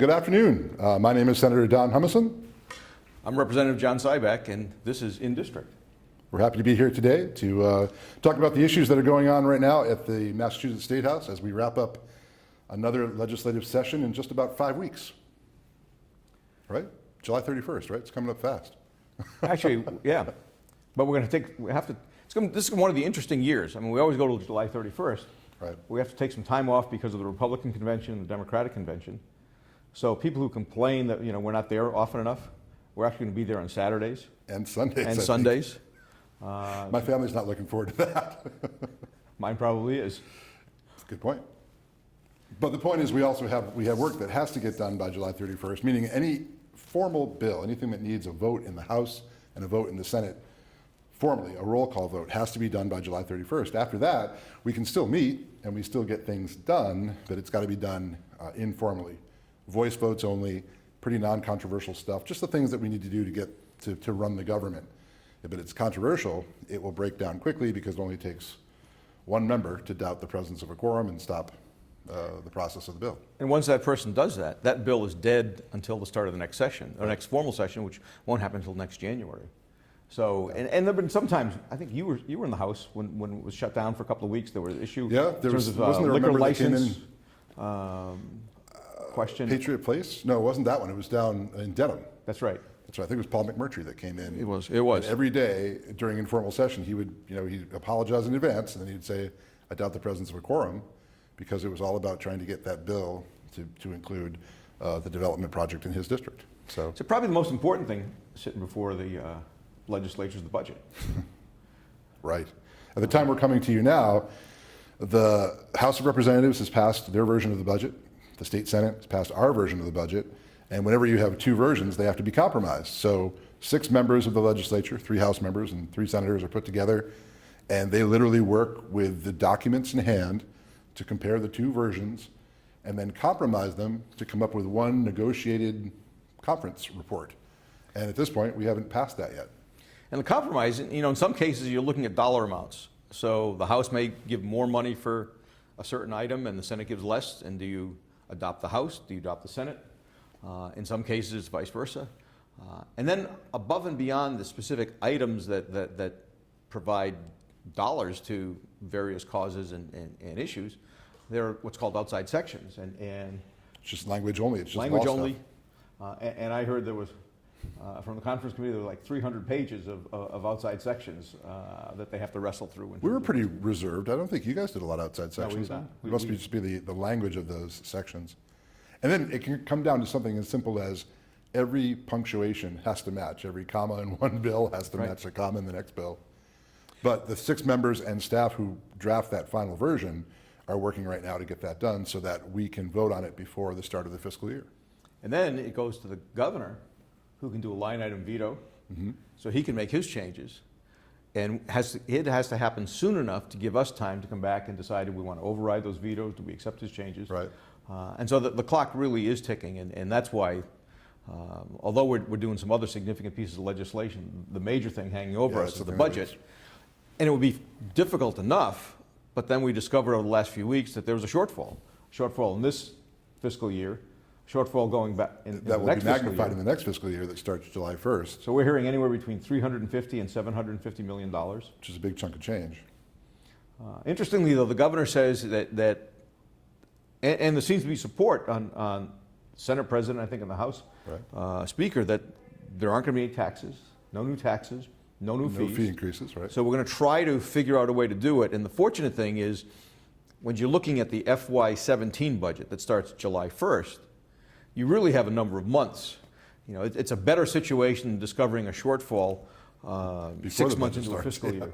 good afternoon. My name is Senator Don Humison. I'm Representative John Sybeck, and this is In District. We're happy to be here today to talk about the issues that are going on right now at the Massachusetts State House as we wrap up another legislative session in just about 5 weeks. Right? July 31st, right? It's coming up fast. Actually, yeah. But this is one of the interesting years. I mean, we always go to July 31st. Right. We have to take some time off because of the Republican convention and the Democratic convention. So people who complain that, we're not there often enough, we're actually going to be there on Saturdays. And Sundays. And Sundays. My family's not looking forward to that. Mine probably is. That's a good point. But the point is we have work that has to get done by July 31st, meaning any formal bill, anything that needs a vote in the House and a vote in the Senate, formally, a roll call vote, has to be done by July 31st. After that, we can still meet and we still get things done, but it's got to be done informally. Voice votes only, pretty non-controversial stuff, just the things that we need to do to get to run the government. If it's controversial, it will break down quickly because it only takes one member to doubt the presence of a quorum and stop the process of the bill. And once that person does that, that bill is dead until the start of the next session, or next formal session, which won't happen until next January. So, and there have been sometimes, I think you were in the House when it was shut down for a couple of weeks. There was an issue there was, in terms wasn't of there a liquor member that came license in, question. Patriot Place? No, it wasn't that one. It was down in Dedham. That's right. That's right. I think it was Paul McMurtry that came in. It was. And every day during informal session, he would, he'd apologize in advance, and then he'd say, "I doubt the presence of a quorum," because it was all about trying to get that bill to include the development project in his district. So probably the most important thing sitting before the legislature is the budget. Right. At the time we're coming to you now, the House of Representatives has passed their version of the budget. The State Senate has passed our version of the budget. And whenever you have two versions, they have to be compromised. So 6 members of the legislature, 3 House members and 3 senators are put together, and they literally work with the documents in hand to compare the two versions and then compromise them to come up with one negotiated conference report. And at this point, we haven't passed that yet. And the compromise, in some cases, you're looking at dollar amounts. So the House may give more money for a certain item and the Senate gives less. And do you adopt the House? Do you adopt the Senate? In some cases, it's vice versa. And then above and beyond the specific items that provide dollars to various causes and issues, there are what's called outside sections. And it's just language only. It's just language law only. stuff. And I heard there was, from the conference committee, there were like 300 pages of outside sections that they have to wrestle through. We were pretty reserved. I don't think you guys did a lot of outside No, we sections. did not. It must just be the language of those sections. And then it can come down to something as simple as every punctuation has to match. Every comma in one bill has to match the comma in the next bill. But the 6 members and staff who draft that final version are working right now to get that done so that we can vote on it before the start of the fiscal year. And then it goes to the governor, who can do a line item veto, so he can make his changes. And it has to happen soon enough to give us time to come back and decide if we want to override those vetoes, do we accept his changes. Right. And so the clock really is ticking, and that's why, although we're doing some other significant pieces of legislation, the major thing hanging over us is the budget. And it would be difficult enough, but then we discovered over the last few weeks that there was a shortfall in this fiscal year, shortfall going back in that the will next be magnified fiscal in the next fiscal year that starts July 1st. So we're hearing anywhere between $350 and $750 million. Which is a big chunk of change. Interestingly, though, the governor says that and there seems to be support on Senate President, I think, and the House Speaker, that there aren't going to be any taxes, no new taxes, no new fees. No fee increases, right? So we're going to try to figure out a way to do it. And the fortunate thing is, when you're looking at the FY17 budget that starts July 1st, you really have a number of months. It's a better situation than discovering a shortfall 6 months into a fiscal year.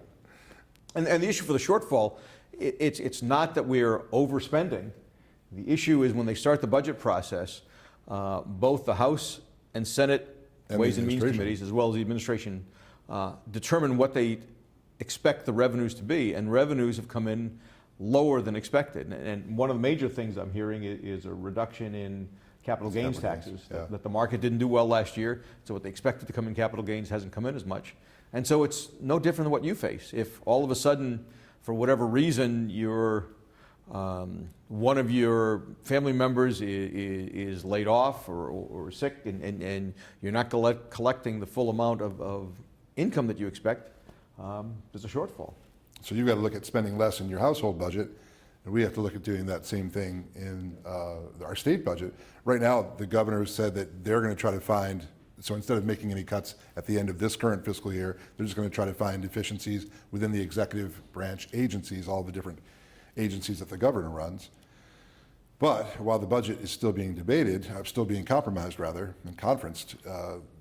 And the issue for the shortfall, it's not that we're overspending. The issue is when they start the budget process, both the House and Senate Ways and Means Committees, as well as the administration, determine what they expect the revenues to be, and revenues have come in lower than expected. And one of the major things I'm hearing is a reduction in capital gains taxes, that the market didn't do well last year, so what they expected to come in capital gains hasn't come in as much. And so it's no different than what you face. If all of a sudden, for whatever reason, your one of your family members is laid off or sick, and you're not collecting the full amount of income that you expect, there's a shortfall. So you've got to look at spending less in your household budget, and we have to look at doing that same thing in our state budget. Right now, the governor has said that they're going to try to find, so instead of making any cuts at the end of this current fiscal year, they're just going to try to find efficiencies within the executive branch agencies, all the different agencies that the governor runs. But while the budget is still being debated, still being compromised rather, and conferenced,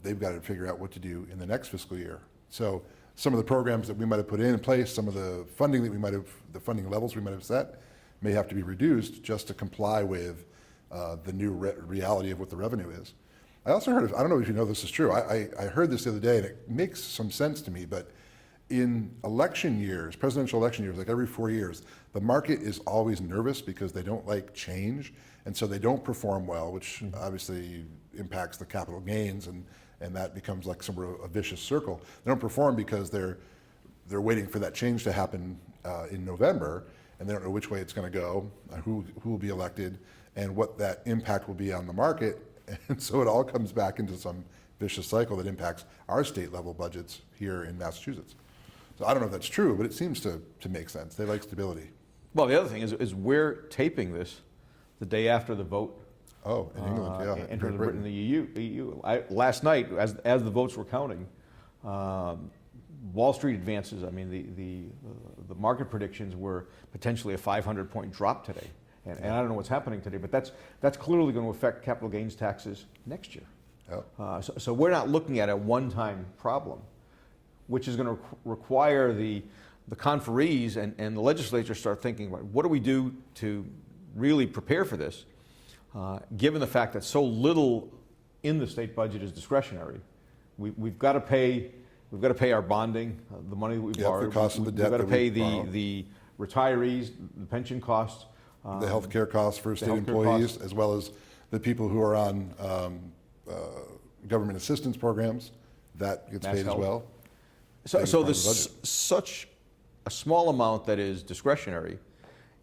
they've got to figure out what to do in the next fiscal year. So some of the programs that we might have put in place, some of the funding that the funding levels we might have set may have to be reduced just to comply with the new reality of what the revenue is. I also heard, I don't know if you know this is true, I heard this the other day and it makes some sense to me, but in election years, presidential election years, like every 4 years, the market is always nervous because they don't like change, and so they don't perform well, which obviously impacts the capital gains, and that becomes like some a vicious circle. They don't perform because they're waiting for that change to happen in November, and they don't know which way it's going to go, who will be elected, and what that impact will be on the market, and so it all comes back into some vicious cycle that impacts our state level budgets here in Massachusetts. So I don't know if that's true, but it seems to make sense. They like stability. Well, the other thing is we're taping this the day after the vote. Oh, in England, yeah. Entered Great Britain, the EU. Last night, as the votes were counting, Wall Street advances. I mean, the market predictions were potentially a 500-point drop today, and I don't know what's happening today, but that's clearly going to affect capital gains taxes next year. Oh. So we're not looking at a one-time problem, which is going to require the conferees and the legislature start thinking about what do we do to really prepare for this, given the fact that so little in the state budget is discretionary. We've got to pay our bonding, the money that we borrowed. The cost of the debt. We've got to pay borrowed. the retirees, the pension costs, The health care costs for state employees, as well as the people who are on government assistance programs. That gets paid as well. So there's such a small amount that is discretionary,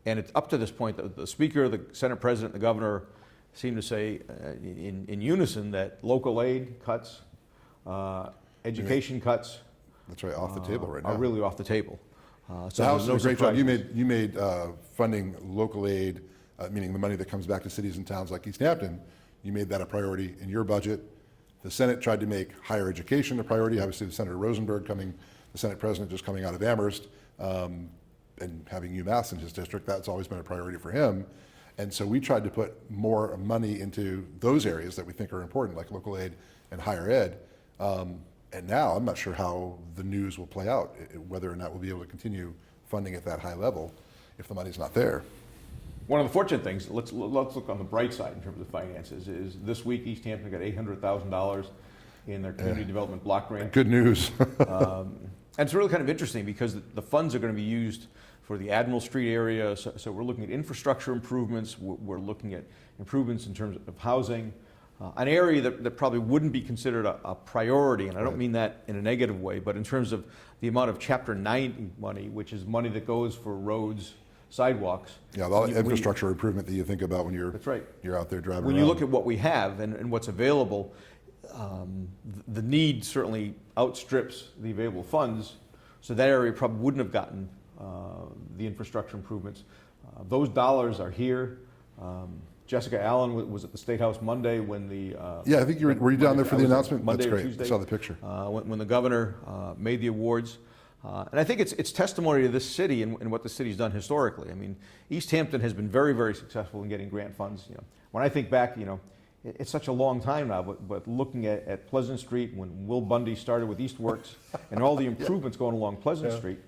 and it's up to this point that the Speaker, the Senate President, the Governor seem to say in unison that local aid cuts, education cuts. That's right, off the table right now. Are really off the table. So House did a great job. surprises. You made funding local aid, meaning the money that comes back to cities and towns like East Hampton, you made that a priority in your budget. The Senate tried to make higher education a priority. Obviously, Senator Rosenberg the Senate President just coming out of Amherst, and having UMass in his district, that's always been a priority for him. And so we tried to put more money into those areas that we think are important, like local aid and higher ed. And now I'm not sure how the news will play out, whether or not we'll be able to continue funding at that high level if the money's not there. One of the fortunate things, let's look on the bright side in terms of finances, is this week East Hampton got $800,000 in their community development block grant. Good news. And it's really kind of interesting because the funds are going to be used for the Admiral Street area. So we're looking at infrastructure improvements. We're looking at improvements in terms of housing, an area that probably wouldn't be considered a priority. And I don't mean that in a negative way, but in terms of the amount of Chapter 90 money, which is money that goes for roads, sidewalks. Yeah, all the infrastructure improvement that you think about when That's right. you're out there driving When around. you look at what we have and what's available, the need certainly outstrips the available funds, so that area probably wouldn't have gotten the infrastructure improvements. Those dollars are here. Jessica Allen was at the State House Monday when the... Yeah, I think were you down there for the announcement? Monday That's or great. Tuesday, I saw the picture. when the governor made the awards. And I think it's testimony to this city and what the city's done historically. I mean, East Hampton has been very, very successful in getting grant funds. When I think back, it's such a long time now, but looking at Pleasant Street, when Will Bundy started with Eastworks and all the improvements going along Pleasant Street,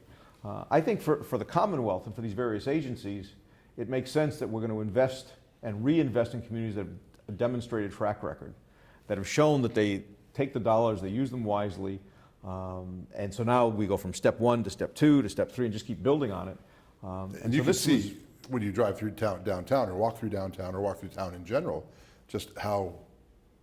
I think for the Commonwealth and for these various agencies, it makes sense that we're going to invest and reinvest in communities that have a demonstrated track record, that have shown that they take the dollars, they use them wisely, and so now we go from step 1 to step 2 to step 3 and just keep building on it. And you can see when you drive through downtown or walk through downtown or walk through town in general, just how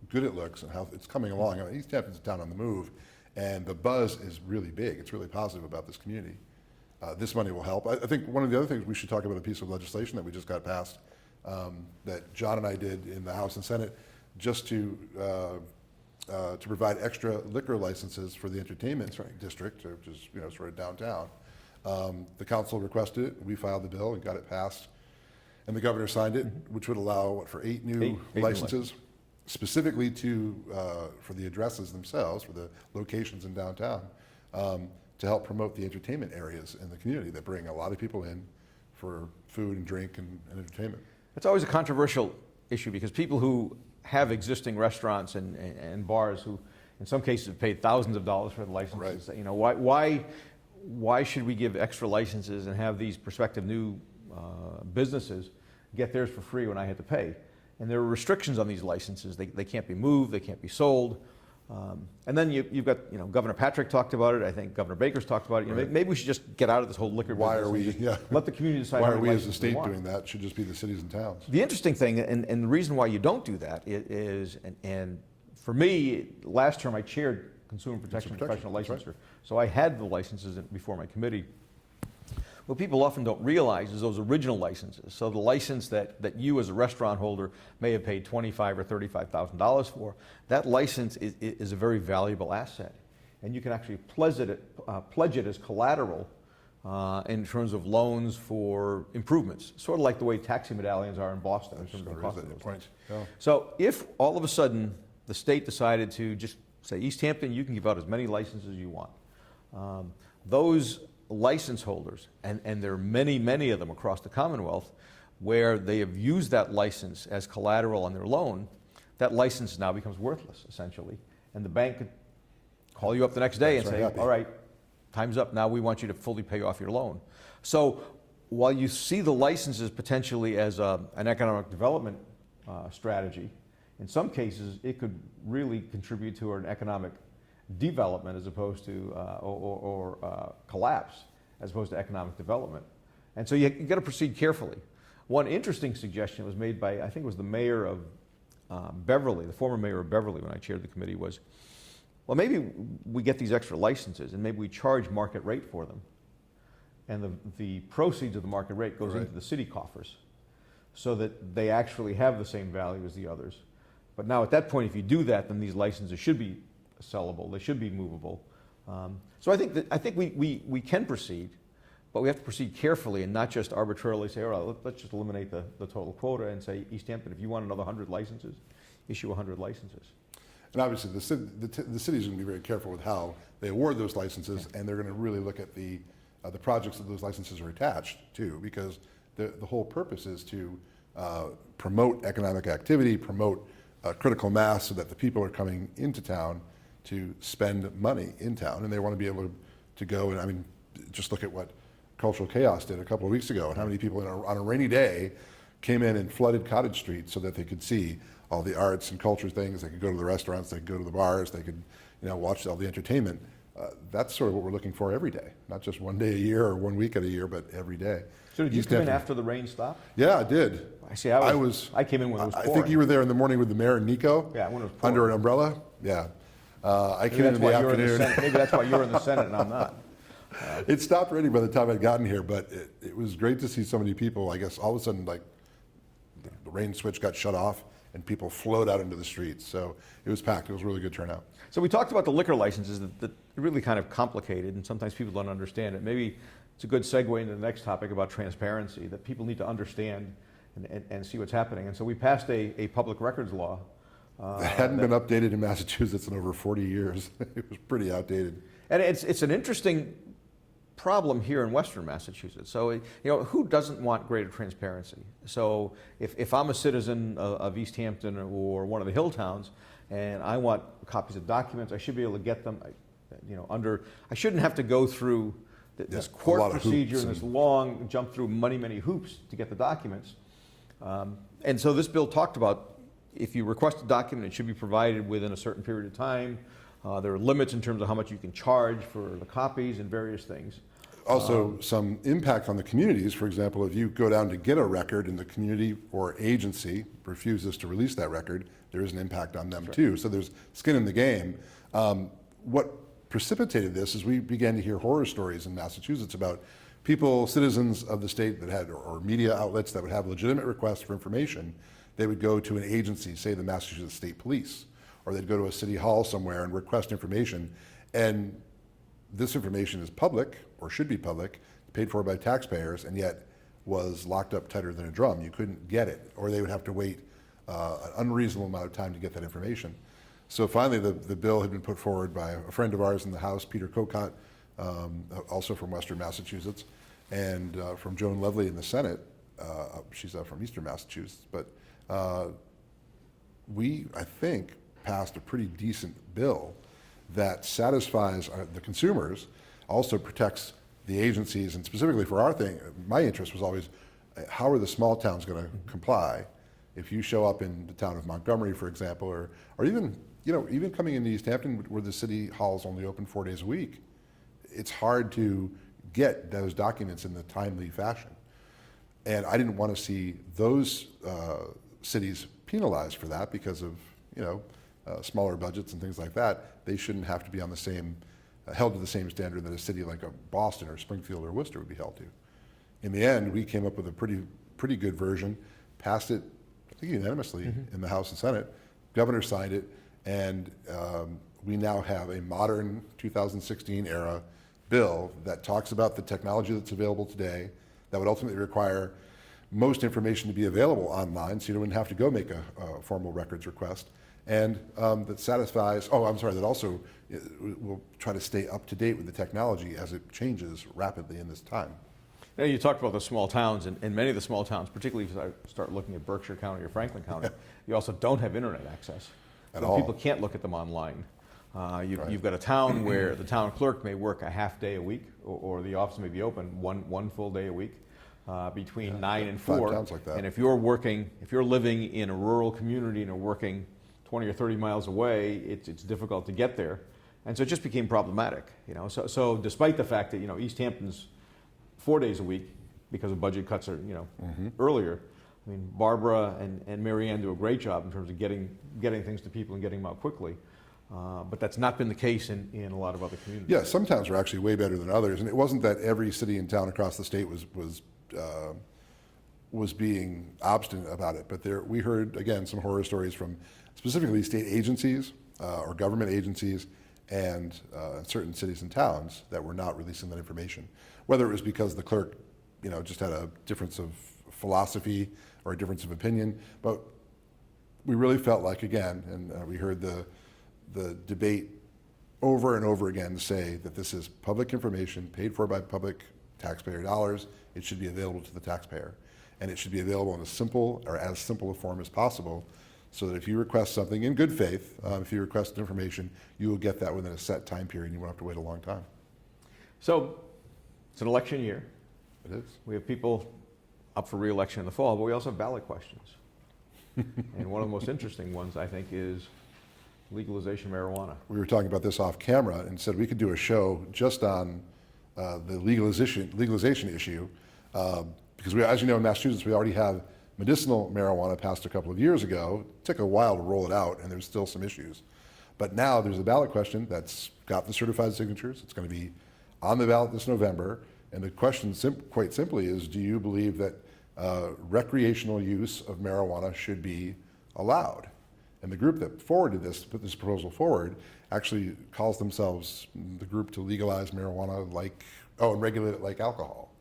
good it looks and how it's coming along. I mean, East Hampton's a town on the move, and the buzz is really big. It's really positive about this community. this money will help. I think one of the other things we should talk about, a piece of legislation that we just got passed, that John and I did in the House and Senate, just to provide extra liquor licenses for the entertainment district, which is sort of downtown. The council requested it, we filed the bill and got it passed, and the governor signed it, which would allow for eight new licenses, specifically for the addresses themselves, for the locations in downtown, to help promote the entertainment areas in the community that bring a lot of people in for food and drink and entertainment. It's always a controversial issue because people who have existing restaurants and bars, who in some cases have paid thousands of dollars for the licenses, why should we give extra licenses and have these prospective new businesses get theirs for free when I had to pay? And there are restrictions on these licenses. They can't be moved, they can't be sold. And then you've got, Governor Patrick talked about it. I think Governor Baker's talked about it. Maybe we should just get out of this whole liquor business. Why are we? Yeah. Let the community decide. Why how are many we as a licenses they state want. doing that? It should just be the cities and towns. The interesting thing, and the reason why you don't do that is, and for me, last term I chaired Consumer Protection and Professional That's right. Licensure, so I had the licenses before my committee. What people often don't realize is those original licenses. So the license that you as a restaurant holder may have paid $25,000 or $35,000 for, that license is a very valuable asset. And you can actually pledge it as collateral in terms of loans for improvements, sort of like the way taxi medallions are in Boston in terms of the cost of those things. Yeah. So if all of a sudden the state decided to just say, East Hampton, you can give out as many licenses as you want, those license holders, and there are many, many of them across the Commonwealth, where they have used that license as collateral on their loan, that license now becomes worthless, essentially. And the bank could call you up the next day and say, all right, time's up, now we want you to fully pay off your loan. So while you see the licenses potentially as an economic development strategy, in some cases it could really contribute to an economic development as opposed to, collapse as opposed to economic development. And so you got to proceed carefully. One interesting suggestion was made by, I think it was the mayor of Beverly, the former mayor of Beverly when I chaired the committee, was, well, maybe we get these extra licenses and maybe we charge market rate for them. And the proceeds of the market rate goes into the city coffers so that they actually have the same value as the others. But now at that point, if you do that, then these licenses should be sellable, they should be movable. So I think we can proceed, but we have to proceed carefully and not just arbitrarily say, all right, let's just eliminate the total quota and say, East Hampton, if you want another 100 licenses, issue 100 licenses. And obviously the city's going to be very careful with how they award those licenses, and they're going to really look at the projects that those licenses are attached to, because the whole purpose is to promote economic activity, promote critical mass so that the people are coming into town to spend money in town, and they want to be able to go. And I mean, just look at what Cultural Chaos did a couple of weeks ago, and how many people on a rainy day came in and flooded Cottage Street so that they could see all the arts and culture things. They could go to the restaurants, they could go to the bars, they could watch all the entertainment. That's sort of what we're looking for every day, not just one day a year or 1 week at a year, but every day. So did you come in after the rain stopped? Yeah, I did. I see. I came in when it was pouring. I think you were there in the morning with the mayor and Nico. Yeah, when it was pouring. Under an umbrella. Yeah. I came in the afternoon. Maybe that's why you're in the Senate and I'm not. It stopped raining by the time I'd gotten here, but it was great to see so many people. I guess all of a sudden, like, the rain switch got shut off and people flowed out into the streets. So it was packed. It was a really good turnout. So we talked about the liquor licenses that are really kind of complicated, and sometimes people don't understand it. Maybe it's a good segue into the next topic about transparency, that people need to understand and see what's happening. And so we passed a public records law. It hadn't been updated in Massachusetts in over 40 years. It was pretty outdated. And it's an interesting problem here in Western Massachusetts. So, who doesn't want greater transparency? So if I'm a citizen of East Hampton or one of the hill towns and I want copies of documents, I should be able to get them, I shouldn't have to go through this court procedure and this long jump through many hoops to get the documents. And so this bill talked about, if you request a document, it should be provided within a certain period of time. There are limits in terms of how much you can charge for the copies and various things. Also, some impact on the communities. For example, if you go down to get a record and the community or agency refuses to release that record, there is an impact on them too. So there's skin in the game. What precipitated this is we began to hear horror stories in Massachusetts about people, citizens of the state that had, or media outlets that would have legitimate requests for information, they would go to an agency, say the Massachusetts State Police, or they'd go to a city hall somewhere and request information. And this information is public, or should be public, paid for by taxpayers, and yet was locked up tighter than a drum. You couldn't get it, or they would have to wait an unreasonable amount of time to get that information. So finally, the bill had been put forward by a friend of ours in the House, Peter Kokot, also from Western Massachusetts, and from Joan Lovely in the Senate. She's from Eastern Massachusetts, but we, I think, passed a pretty decent bill that satisfies the consumers, also protects the agencies, and specifically for our thing, my interest was always, how are the small towns going to comply? If you show up in the town of Montgomery, for example, or even, even coming into East Hampton, where the city hall's only open 4 days a week, it's hard to get those documents in the timely fashion. And I didn't want to see those cities penalized for that because of, smaller budgets and things like that. They shouldn't have to be on the same, held to the same standard that a city like a Boston or Springfield or Worcester would be held to. In the end, we came up with a pretty good version, passed it, I think unanimously, in the House and Senate. Governor signed it, and we now have a modern 2016 era bill that talks about the technology that's available today that would ultimately require most information to be available online, so you wouldn't have to go make a formal records request, and that satisfies, that also will try to stay up to date with the technology as it changes rapidly in this time. Now, you talked about the small towns, and many of the small towns, particularly if I start looking at Berkshire County or Franklin County, you also don't have internet access. At So all. people can't look at them online. Right. You've got a town where the town clerk may work a half day a week, or the office may be open one full day a week between 9 and 4. 5 towns like that. And if you're living in a rural community and are working 20 or 30 miles away, it's difficult to get there. And so it just became problematic. So despite the fact that East Hampton's 4 days a week because of budget cuts are earlier. I mean, Barbara and Mary Ann do a great job in terms of getting things to people and getting them out quickly. But that's not been the case in a lot of other communities. Yeah, some towns are actually way better than others, and it wasn't that every city and town across the state was being obstinate about it. But we heard again some horror stories from specifically state agencies or government agencies and certain cities and towns that were not releasing that information. Whether it was because the clerk, just had a difference of philosophy or a difference of opinion, but we really felt like, again, and we heard the debate over and over again say that this is public information paid for by public taxpayer dollars. It should be available to the taxpayer, and it should be available in as simple a form as possible, so that if you request something in good faith, if you request information, you will get that within a set time period, and you won't have to wait a long time. So it's an election year. It is. We have people up for re-election in the fall, but we also have ballot questions. And one of the most interesting ones, I think, is legalization of marijuana. We were talking about this off camera and said we could do a show just on the legalization issue, because as you know, in Massachusetts, we already have medicinal marijuana passed a couple of years ago. It took a while to roll it out, and there's still some issues. But now there's a ballot question that's got the certified signatures. It's going to be on the ballot this November. And the question, quite simply, is do you believe that recreational use of marijuana should be allowed? And the group that put this proposal forward, actually calls themselves the group to legalize marijuana and regulate it like alcohol.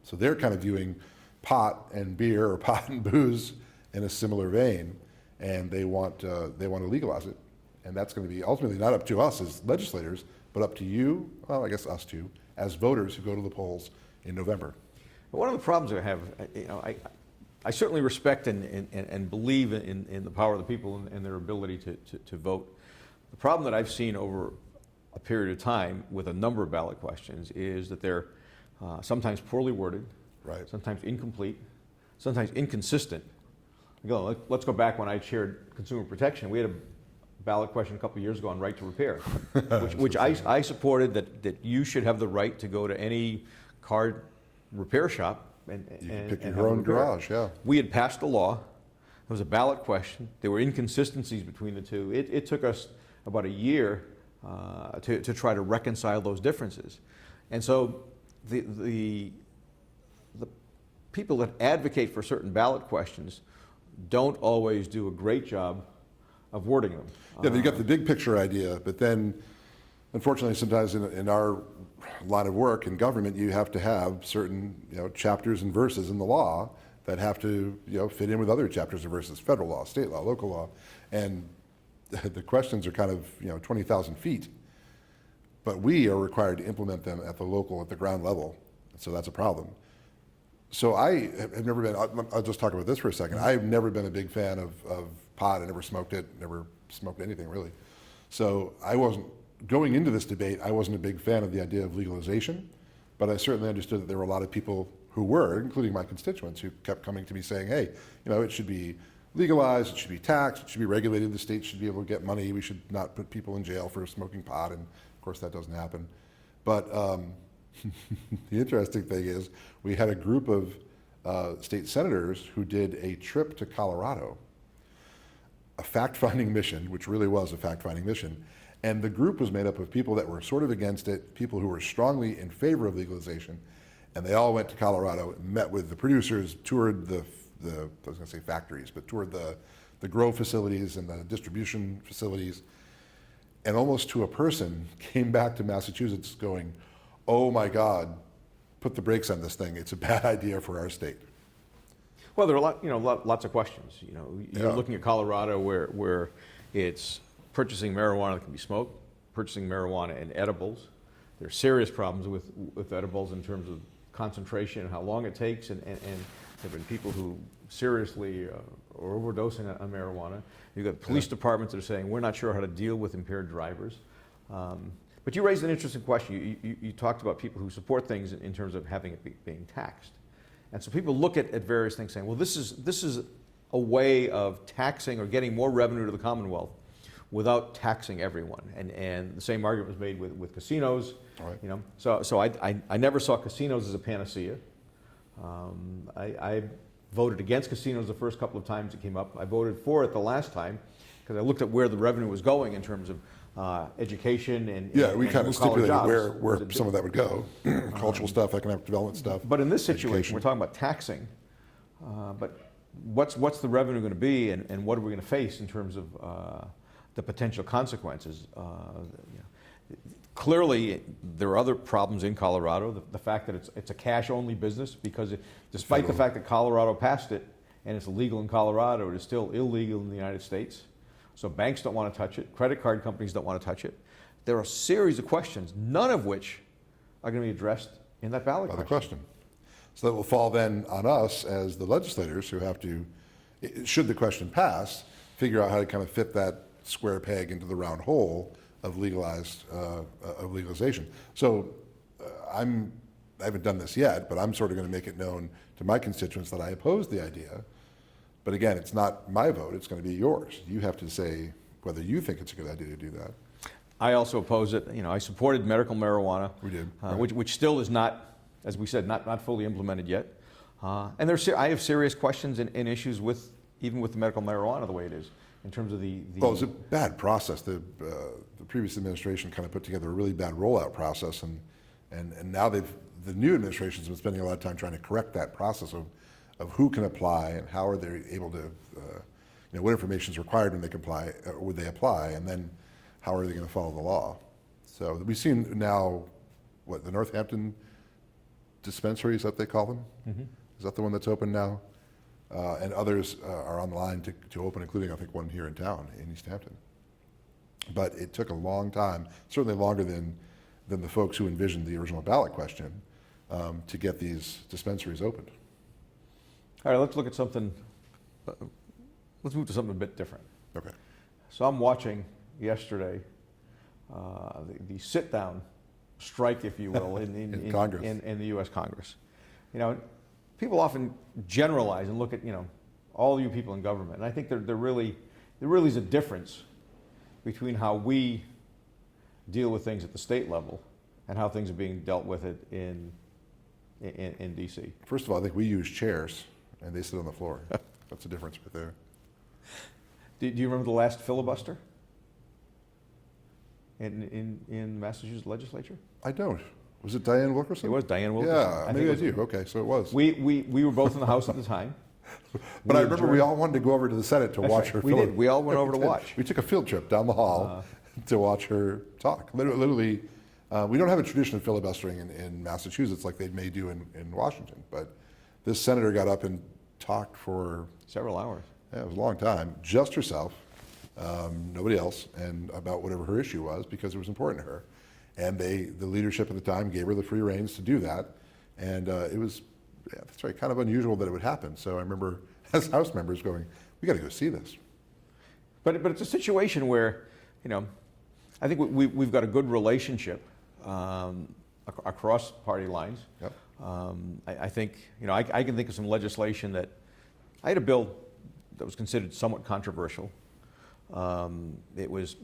So they're kind of viewing pot and beer or pot and booze in a similar vein, and they want to legalize it. And that's going to be ultimately not up to us as legislators, but up to you, well, I guess us too, as voters who go to the polls in November. But one of the problems I have, I certainly respect and believe in the power of the people and their ability to vote. The problem that I've seen over a period of time with a number of ballot questions is that they're sometimes poorly worded, Right. sometimes incomplete, sometimes inconsistent. Let's go back when I chaired consumer protection. We had a ballot question a couple of years ago on right to repair, which I supported, that you should have the right to go to any car repair shop and Pick and your have own it repaired. garage, yeah. We had passed a law. There was a ballot question. There were inconsistencies between the two. It took us about a year to try to reconcile those differences. And so the people that advocate for certain ballot questions don't always do a great job of wording them. Yeah, you got the big picture idea, but then, unfortunately, sometimes in our line of work in government, you have to have certain chapters and verses in the law that have to fit in with other chapters and verses, federal law, state law, local law, and the questions are kind of 20,000 feet, but we are required to implement them at the ground level, so that's a problem. So I have never been, I'll just talk about this for a second. I've never been a big fan of pot. I never smoked it, never smoked anything really. So going into this debate, I wasn't a big fan of the idea of legalization, but I certainly understood that there were a lot of people who were, including my constituents, who kept coming to me saying, hey, it should be legalized, it should be taxed, it should be regulated, the state should be able to get money, we should not put people in jail for smoking pot, and of course that doesn't happen. But the interesting thing is we had a group of state senators who did a trip to Colorado, a fact-finding mission, which really was a fact-finding mission, and the group was made up of people that were sort of against it, people who were strongly in favor of legalization, and they all went to Colorado, met with the producers, toured I was going to say factories, but toured the grow facilities and the distribution facilities, and almost to a person came back to Massachusetts going, oh my God, put the brakes on this thing. It's a bad idea for our state. Well, there are lots of questions. You're Yeah. looking at Colorado where it's purchasing marijuana that can be smoked, purchasing marijuana and edibles. There are serious problems with edibles in terms of concentration and how long it takes, and there have been people who seriously are overdosing on marijuana. You've got police departments that are saying, we're not sure how to deal with impaired drivers. But you raised an interesting question. You talked about people who support things in terms of having it being taxed. And so people look at various things saying, well, this is a way of taxing or getting more revenue to the Commonwealth without taxing everyone. And the same argument was made with casinos. Right. So I never saw casinos as a panacea. I voted against casinos the first couple of times it came up. I voted for it the last time because I looked at where the revenue was going in terms of education and We kind of blue-collar stipulated jobs. where some of that would go, cultural stuff, economic development stuff. But in this situation, education. we're talking about taxing. But what's the revenue going to be, and what are we going to face in terms of the potential consequences? Clearly, there are other problems in Colorado. The fact that it's a cash-only business, because despite the fact that Colorado passed it and it's legal in Colorado, it is still illegal in the United States. So banks don't want to touch it. Credit card companies don't want to touch it. There are a series of questions, none of which are going to be addressed in that ballot Other question. question. So that will fall then on us as the legislators who have to, should the question pass, figure out how to kind of fit that square peg into the round hole of legalization. So I haven't done this yet, but I'm sort of going to make it known to my constituents that I oppose the idea. But again, it's not my vote, it's going to be yours. You have to say whether you think it's a good idea to do that. I also oppose it. I supported medical marijuana. We did, which still is not, as we said, not fully implemented yet. And I have serious questions and issues even with the medical marijuana the way it is, in terms of the Well, it's a bad process. The previous administration kind of put together a really bad rollout process, and now the new administration's been spending a lot of time trying to correct that process of who can apply and how are they able to, what information is required when they apply, would they apply, and then how are they going to follow the law. So we've seen now, the Northampton dispensary, is that they call them? Mm-hmm. Is that the one that's open now? And others are on the line to open, including I think one here in town, in East Hampton. But it took a long time, certainly longer than the folks who envisioned the original ballot question, to get these dispensaries opened. All right, let's look at something. Let's move to something a bit different. Okay. So I'm watching yesterday the sit-down strike, if you will, in Congress. in the U.S. Congress. People often generalize and look at all you people in government, and I think there really is a difference between how we deal with things at the state level and how things are being dealt with in D.C. First of all, I think we use chairs and they sit on the floor. That's the difference right there. Do you remember the last filibuster in Massachusetts legislature? I don't. Was it Diane Wilkerson? It was Diane Wilkerson. Yeah, think maybe it I was- do. Okay, so it was. We were both in the House at the time. But I remember we all wanted to go over to the Senate to That's watch right. her. We did. We all went over to We did. watch. We took a field trip down the hall to watch her talk. Literally, we don't have a tradition of filibustering in Massachusetts like they may do in Washington. But this senator got up and talked for, Several hours. yeah, it was a long time, just herself, nobody else, and about whatever her issue was because it was important to her. And the leadership at the time gave her the free reins to do that. And it was, yeah, that's right, kind of unusual that it would happen. So I remember as House members going, we got to go see this. But it's a situation where, I think we've got a good relationship across party lines. Yep. I think, I can think of some legislation that, I had a bill that was considered somewhat controversial. It was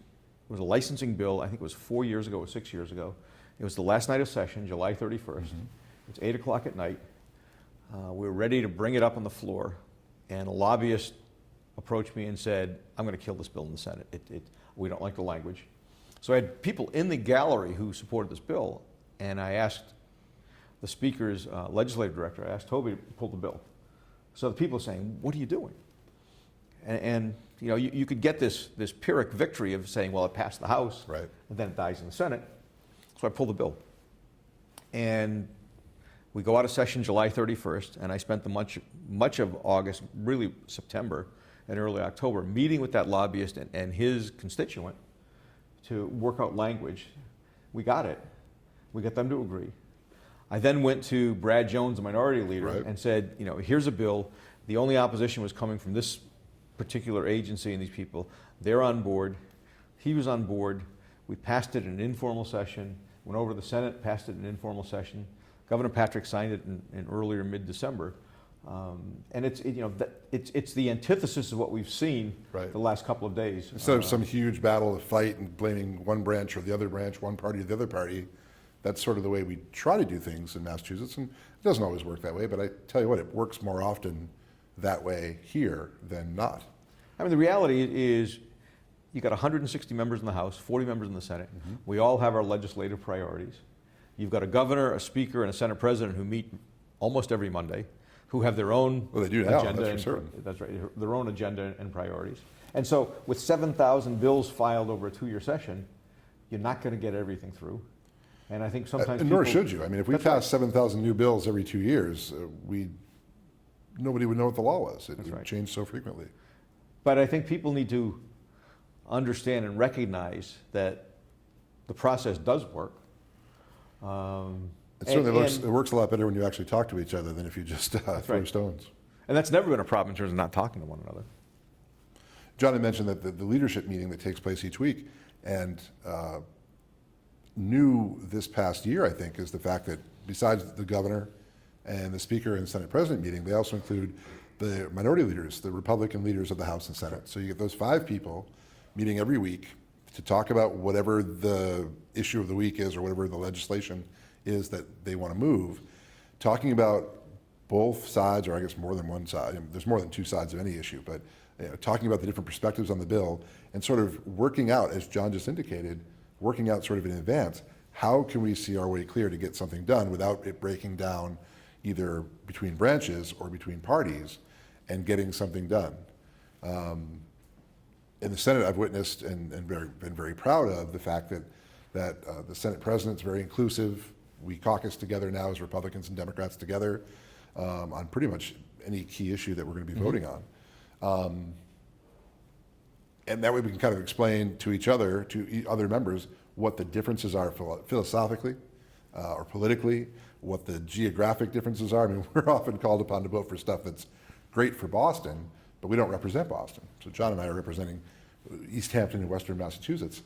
a licensing bill, I think it was 4 years ago or 6 years ago. It was the last night of session, July 31st. It's 8 o'clock at night. We were ready to bring it up on the floor, and a lobbyist approached me and said, I'm going to kill this bill in the Senate. We don't like the language. So I had people in the gallery who supported this bill, and I asked the Speaker's legislative director, I asked Toby to pull the bill. So the people are saying, what are you doing? And you could get this Pyrrhic victory of saying, well, it passed the House, Right. and then it dies in the Senate. So I pulled the bill. And we go out of session July 31st, and I spent much of August, really September and early October, meeting with that lobbyist and his constituent to work out language. We got it. We got them to agree. I then went to Brad Jones, the minority leader, Right. and said, here's a bill. The only opposition was coming from this particular agency and these people. They're on board. He was on board. We passed it in an informal session, went over to the Senate, passed it in an informal session. Governor Patrick signed it in earlier mid-December. And it's the antithesis of what we've seen Right. the last couple of days. Instead of some huge battle to fight and blaming one branch or the other branch, one party or the other party, that's sort of the way we try to do things in Massachusetts. And it doesn't always work that way, but I tell you what, it works more often that way here than not. I mean, the reality is you got 160 members in the House, 40 members in the Senate. We all have our legislative priorities. You've got a governor, a speaker, and a Senate president who meet almost every Monday, who have their own Well, they do now, agenda. that's for and- certain. That's right, their own agenda and priorities. And so with 7,000 bills filed over a 2-year session, you're not going to get everything through. And I think sometimes And nor people- should you. I mean, if we That's right. passed 7,000 new bills every 2 years, nobody would know what the law was. It That's would right. change so frequently. But I think people need to understand and recognize that the process does work. It certainly and- it works a lot better when you actually talk to each other than if you just throw right. stones. And that's never been a problem in terms of not talking to one another. John had mentioned that the leadership meeting that takes place each week, and new this past year, I think, is the fact that besides the governor and the speaker and Senate president meeting, they also include the minority leaders, the Republican leaders of the House and Senate. So you get those 5 people meeting every week to talk about whatever the issue of the week is or whatever the legislation is that they want to move, talking about both sides, or I guess more than one side. I mean, there's more than 2 sides of any issue, but talking about the different perspectives on the bill and sort of working out, as John just indicated, working out sort of in advance, how can we see our way clear to get something done without it breaking down either between branches or between parties and getting something done. In the Senate, I've witnessed and been very proud of the fact that the Senate president's very inclusive. We caucus together now as Republicans and Democrats together on pretty much any key issue that we're going to be voting on. And that way we can kind of explain to each other, to other members, what the differences are philosophically or politically, what the geographic differences are. I mean, we're often called upon to vote for stuff that's great for Boston, but we don't represent Boston. So John and I are representing East Hampton and Western Massachusetts.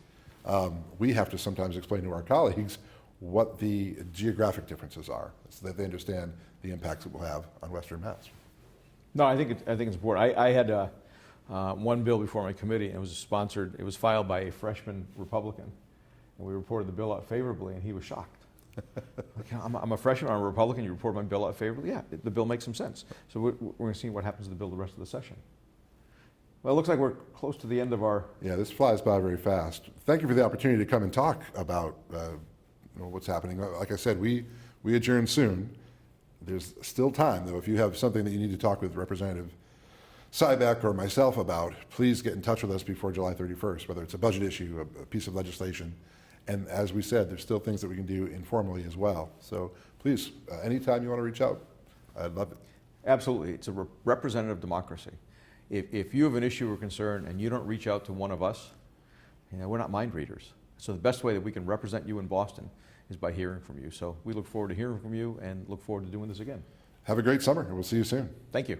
We have to sometimes explain to our colleagues what the geographic differences are so that they understand the impacts it will have on Western Mass. No, I think it's important. I had one bill before my committee, and it was sponsored. It was filed by a freshman Republican, and we reported the bill out favorably, and he was shocked. Like, I'm a freshman, I'm a Republican. You report my bill out favorably? Yeah, the bill makes some sense. So we're going to see what happens to the bill the rest of the session. Well, it looks like we're close to the end of our. Yeah, this flies by very fast. Thank you for the opportunity to come and talk about what's happening. Like I said, we adjourn soon. There's still time, though. If you have something that you need to talk with Representative Sybeck or myself about, please get in touch with us before July 31st, whether it's a budget issue, a piece of legislation. And as we said, there's still things that we can do informally as well. So please, anytime you want to reach out, I'd love it. Absolutely. It's a representative democracy. If you have an issue or concern and you don't reach out to one of us, we're not mind readers. So the best way that we can represent you in Boston is by hearing from you. So we look forward to hearing from you and look forward to doing this again. Have a great summer, and we'll see you soon. Thank you.